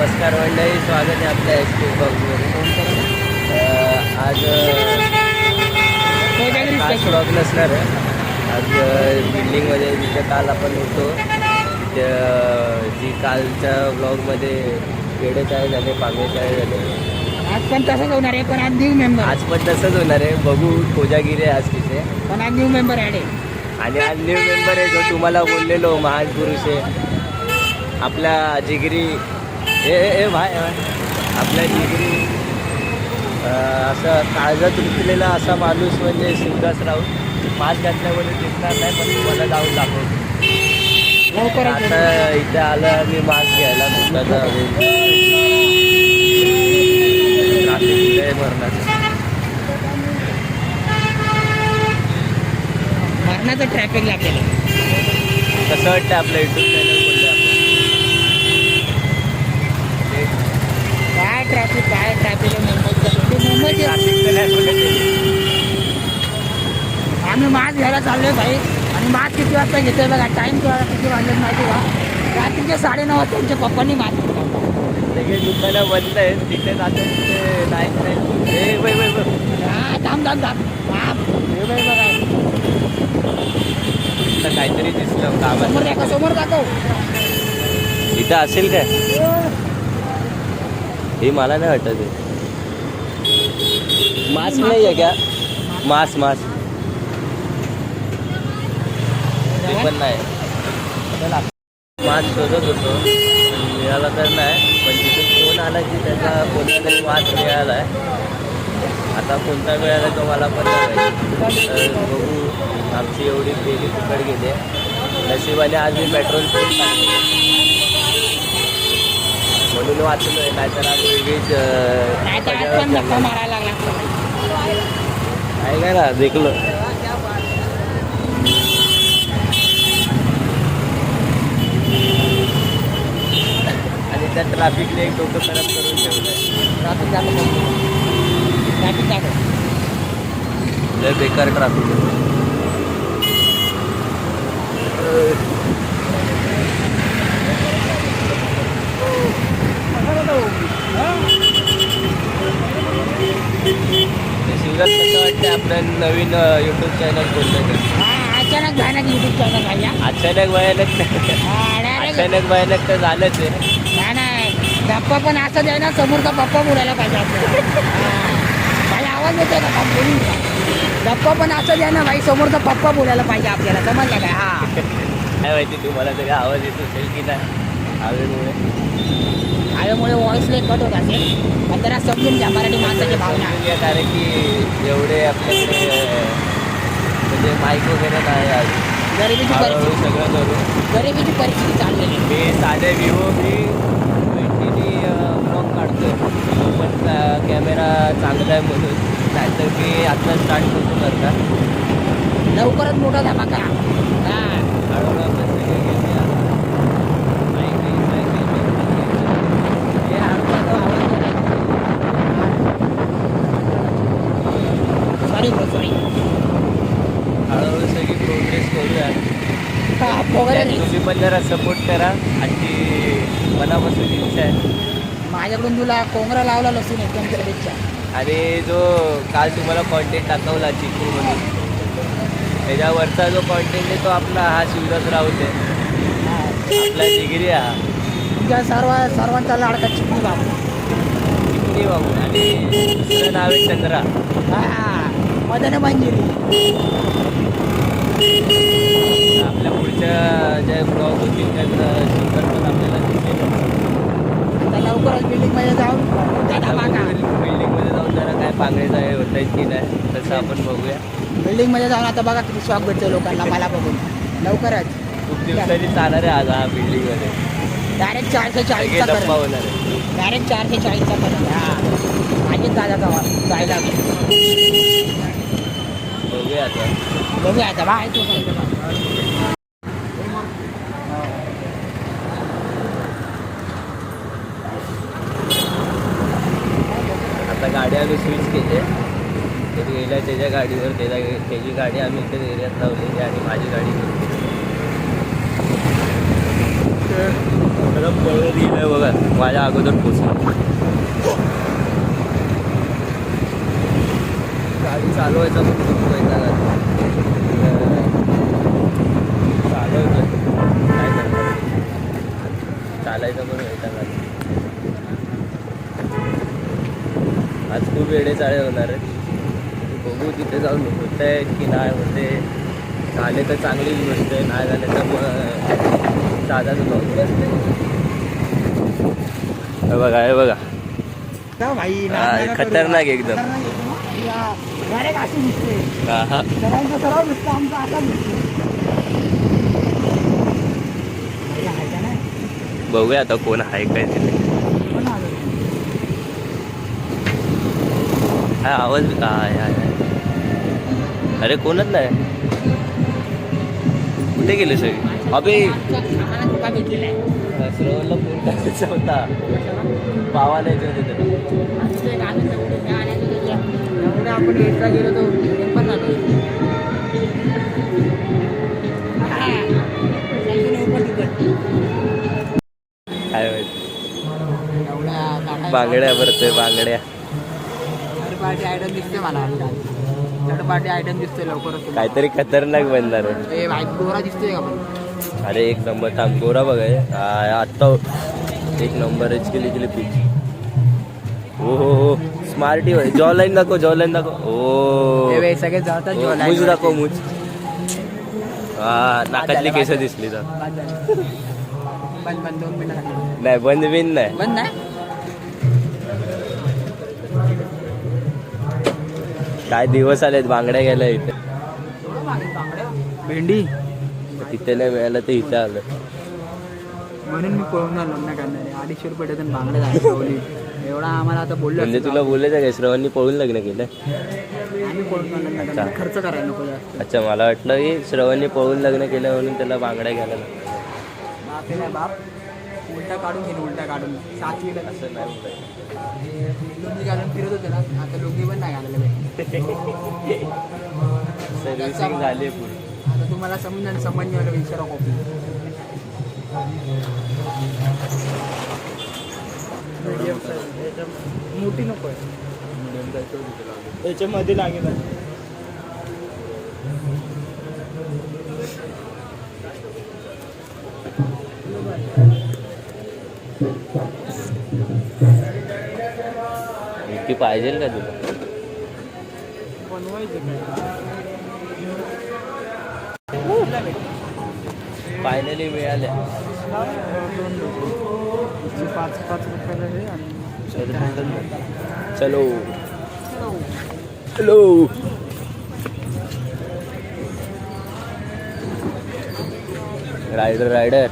नमस्कार मंडळी, स्वागत आहे आपल्या एस पी ब्लॉगमध्ये. आज खास ब्लॉग नसणार आहे. आज बिल्डिंगमध्ये जिथे काल आपण होतो तिथे जी कालच्या ब्लॉगमध्ये पेढे चाय झाले, पांगे चाय झाले, आज पण तसंच होणार आहे. पण आज न्यू मेंबर, आज पण तसंच होणार आहे. बघू कोजागिरी आहे आज तिथे, पण आज न्यू मेंबर ॲड आहे. आणि आज न्यू मेंबर आहे जो तुम्हाला बोललेलो महान पुरुष आहे आपल्या जिगरी ए भाई आपल्या जिगरी असं काळजात तुटलेला असा माणूस म्हणजे शिवदास राऊत. मास्क घातल्यामुळे दिसणार नाही, पण तुम्हाला जाऊन दाखवतो. आता इथे आलं मी मास्क घ्यायला मुलाचा ट्राफिक आहे मरणाचं ट्रॅफिक लागलेलं. कसं वाटतं आपलं युट्यूब चॅनल बोलले काय ट्रॅफिक मुंबईचे आम्ही मास्क घ्यायला चाललोय भाई. आणि मास्क किती वाजता घेतोय बघा, टाईम किती वाजलेत माहिती का? रात्रीचे 9:30 वाजता त्यांच्या पप्पांनी मास्क सगळे दुकानं बंद आहेत. तिथे जातो तिथे नाही थांब बघा काहीतरी दिसलं समोर दाखव. इथं असेल काय हे मला नाही वाटत. मास्क नाही आहे क्या? मास्क ते पण नाही. मास्क शोधत होतो, मिळाला तर नाही. पण तिथून फोन आला की त्याचा कोणता तरी मास्क मिळाला आहे. आता कोणता मिळाला तो मला पण नाही. तर बघू, आमची एवढी गेली फुकट गेली. नशिबाने आज मी पेट्रोल म्हणून वाचलोय, नाहीतर आज वेगळीच मारायला लागला आहे काय ना देखलो. आणि त्या ट्रॅफिकने एक डोकं खराब करून ठेवलंय. ट्रॅफिक लय बेकार ट्रॅफिक आहे. शिवराज, कसं वाटतं आपण नवीन यूट्यूब चॅनल खोललं? अचानक भयानक युट्यूब चॅनल आहे. अचानक भयानक तर झालंच आहे. नाही गप्पा पण असं द्या ना, समोरचा पप्पा बोलायला पाहिजे आपल्याला. भाई आवाज येतोय का? गप्पा पण असं द्या ना भाई, समोरचा पप्पा बोलायला पाहिजे आपल्याला. समजलं काय? काय माहिती तुम्हाला तरी आवाज येत असेल की नाही. हवेमुळे व्हॉइस लय कट होत असेल, पण जरा समजून घ्या मराठी माणसाची भावना. कारण की एवढे आपल्याकडे म्हणजे माईक वगैरे नाही. आज गरिबीची परिस्थिती, सगळं करू गरिबीची परिस्थिती चाललेली. मी साधे विवो मी 20 ब्लॉग काढतोय, पण कॅमेरा चांगला आहे म्हणून. नाहीतर मी आता स्टार्ट करतो करता. लवकरच मोठा धमाका. हळूहळू सगळी प्रोग्रेस करूया. तुम्ही पण जरा सपोर्ट करा. आणि मनापासून इच्छा आहे माझ्याकडून तुला कोंगरा लावला लसून एकदम शुभेच्छा. आणि जो काल तुम्हाला कॉन्टेंट दाखवला चिकू म्हणून, त्याच्यावरचा जो कॉन्टेंट आहे तो आपला हा शिवदास राऊत आहे, आपला जिगरी हा. तुमच्या सर्वांचा लाडका चिकनी बाबू. चिकनी बाबू. आणि दुसरं नाव आहे चंद्रा. मदन मंजिरी. आपल्या पुढच्या ज्या ब्लॉग होतील त्यात शिवदास पण आपल्याला दिसेल. लवकरच बिल्डिंगमध्ये जाऊन बिल्डिंगमध्ये जाऊन जरा काय पांगळीचं आहे होत आहेत की नाही तसं आपण बघूया. बिल्डिंगमध्ये जाऊन आता बघा किती शॉक भेटतो लोकांना मला बघून. लवकरच खूप दिवसांनी चालणार आहे आज हा बिल्डिंगमध्ये. डायरेक्ट 440चा गप्पा होणार आहे. डायरेक्ट 440चा करत. माझीच दादा जायला बघूया आता बाय. आता गाडी आम्ही स्विच केली. तो गेला त्याच्या गाडीवर, त्याची गाडी आम्ही इथे एरियात लावलेली आणि माझी गाडी घेतली. चालत गेलं बघा, माझ्या अगोदर पोचला. गाडी चालवायचा पण खूप वैताग आला. चालवतोय काय करणार, चालायचं पण वैताग आला. आज खूप वेडे चाळे होणार आहे. बघू तिथे जाऊन होत आहे की नाही होते. झाले तर चांगलीच गोष्ट आहे, नाही झाले तर मग साधाच बघू. बघा हे बघा, भाई खतरनाक एकदम. डायरेक्ट अशी दिसते. हा हा, सरांचा सराव दिसतो आमचा असा दिसतो. बघूया आता कोण आहे काय तिथे. हा आवाज काय आहे? अरे कोणच नाही. कुठे गेले सगळे? अबे श्रवणला फोन करायचा होता, पावा नाही होते त्याला. आपण गेटला गेलो तो पण झालो. काय माहिती, बांगड्या भरतोय बांगड्या. पार्टी आयटम दिसते मला. थर्ड पार्टी आयटम दिसतोय लवकरच. काहीतरी खतरनाक बनणार आहे. ए भाई गोरा दिसतोय का पण? अरे एक नंबर, थांब गोरा बघाय आत्ता एक नंबर एच केली पिच. हो हो हो, स्मार्टी होय. जॉ लाईन दाखव, जॉ लाईन दाखव. ओ सगळे जातात. मुज दाखव, मुज. हा नाकातली केस दिसली तर. बंद 2 मिनिटं. नाही बंद बिन नाही. बंद नाही. काय दिवस आलेत बांगड्या गेल्या इथे. भेंडी तिथे नाही मिळालं तर इथे आलं. म्हणून मी पळून आलो लग्न करणारे. 250 रुपये बांगड्या झाली. एवढा आम्हाला आता बोललो. म्हणजे तुला बोलायचं काय, श्रवणनी पळून लग्न केलं? आम्ही पळून लग्न करणार, खर्च करायला नको जास्त. अच्छा, मला वाटलं की श्रवणनी पळून लग्न केलं म्हणून त्याला बांगड्या घ्यायला. बाप नाही बाप, उलटा काढून घेईन, उलटा काढून. 7वीला असं नाही बोलायचं. लुंगी घालून फिरत होते ना, आता लुंगी पण नाही घालायला भेटत. सर्व्हिसिंग झाली पुढे. आता तुम्हाला समजण्याला विचारा कॉपी. मोठी नको आहे, याच्यामध्ये लागेल. इतकी पाहिजे का तुला? फायनली मिळाल्या. 5 रुपयाला हे आणि चलो हॅलो. रायडर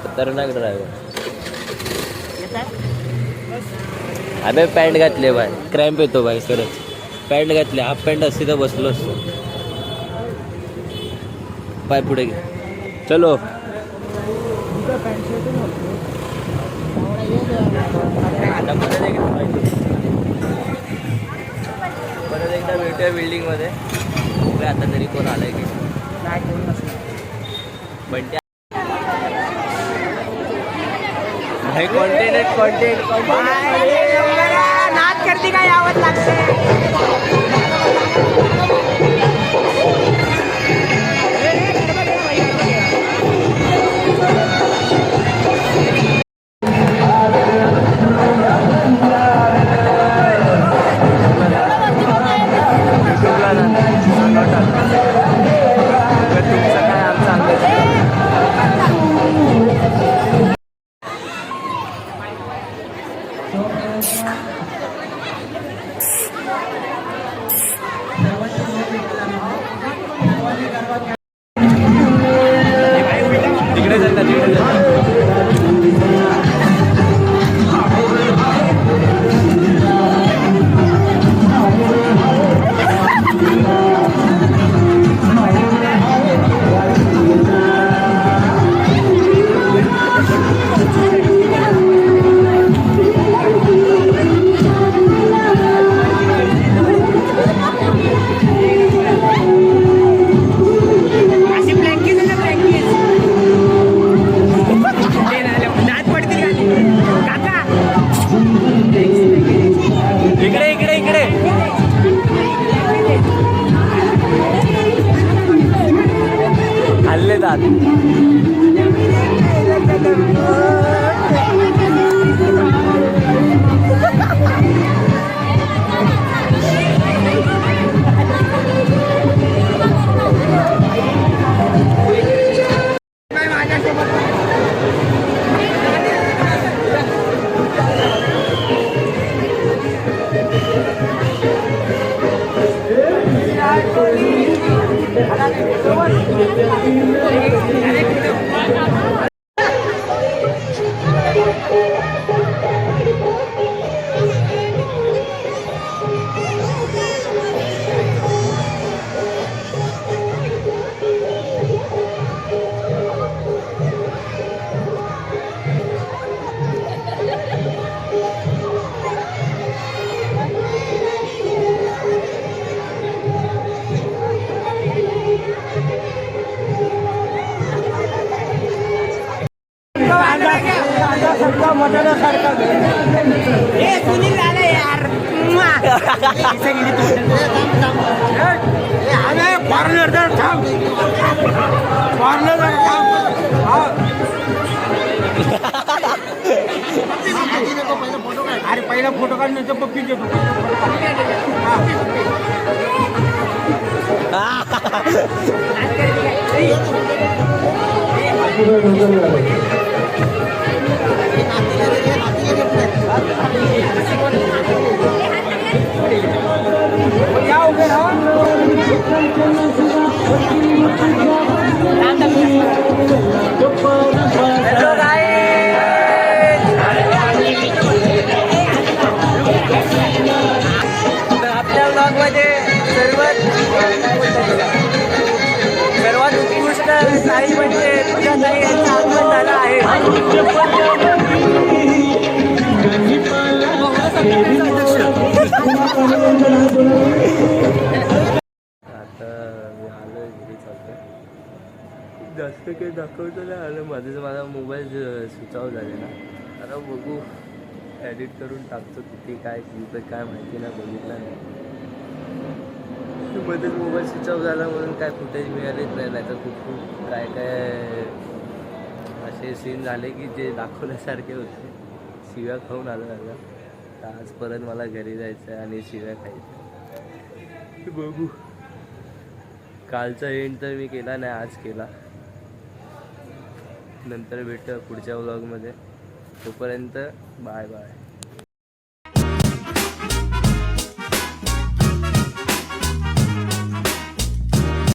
खतरनाक ड्रायव्हर. अबे पॅन्ट घातले बाय, क्रॅम्प येतो बाय खरंच. पॅन्ट घातली, हाफ पॅन्ट असती तर बसलो असतो. पाय पुढे घे, चलो. आता परत एकदा भेटूया बिल्डिंगमध्ये. आता तरी कोण आलाय की पण भाई कॉन्टेंट नाच करते काय यावं लागते. घरात. काय माझ्यासोबत हे सुनील आलं यार अरे पहिला फोटो काढण्याचं पप्पी देतो. आपल्या ब्लॉगमध्ये सर्वात उत्कृष्ट ताई म्हणजे तुझ्या ताई यांचं आगमन झालं आहे. आता मी आलो घरी चालतो. जास्त काही दाखवतो नाही आलं माझा मोबाईल स्विच ऑफ झालेला. आता बघू एडिट करून टाकतो किती काय क्लिप काय माहिती नाही बघितलं नाही. मध्येच मोबाईल स्विच ऑफ झाला म्हणून काय फुटेज मिळालेच नाही तर खूप काय काय असे सीन झाले की जे दाखवण्यासारखे होते. शिव्या खाऊन आलं झालं तर आज परत मला घरी जायचं आहे आणि शिव्या खायचं. बघू कालचा एंड तर मी केला नाही आज केला. नंतर भेटू पुढच्या व्लॉगमध्ये. तोपर्यंत बाय बाय.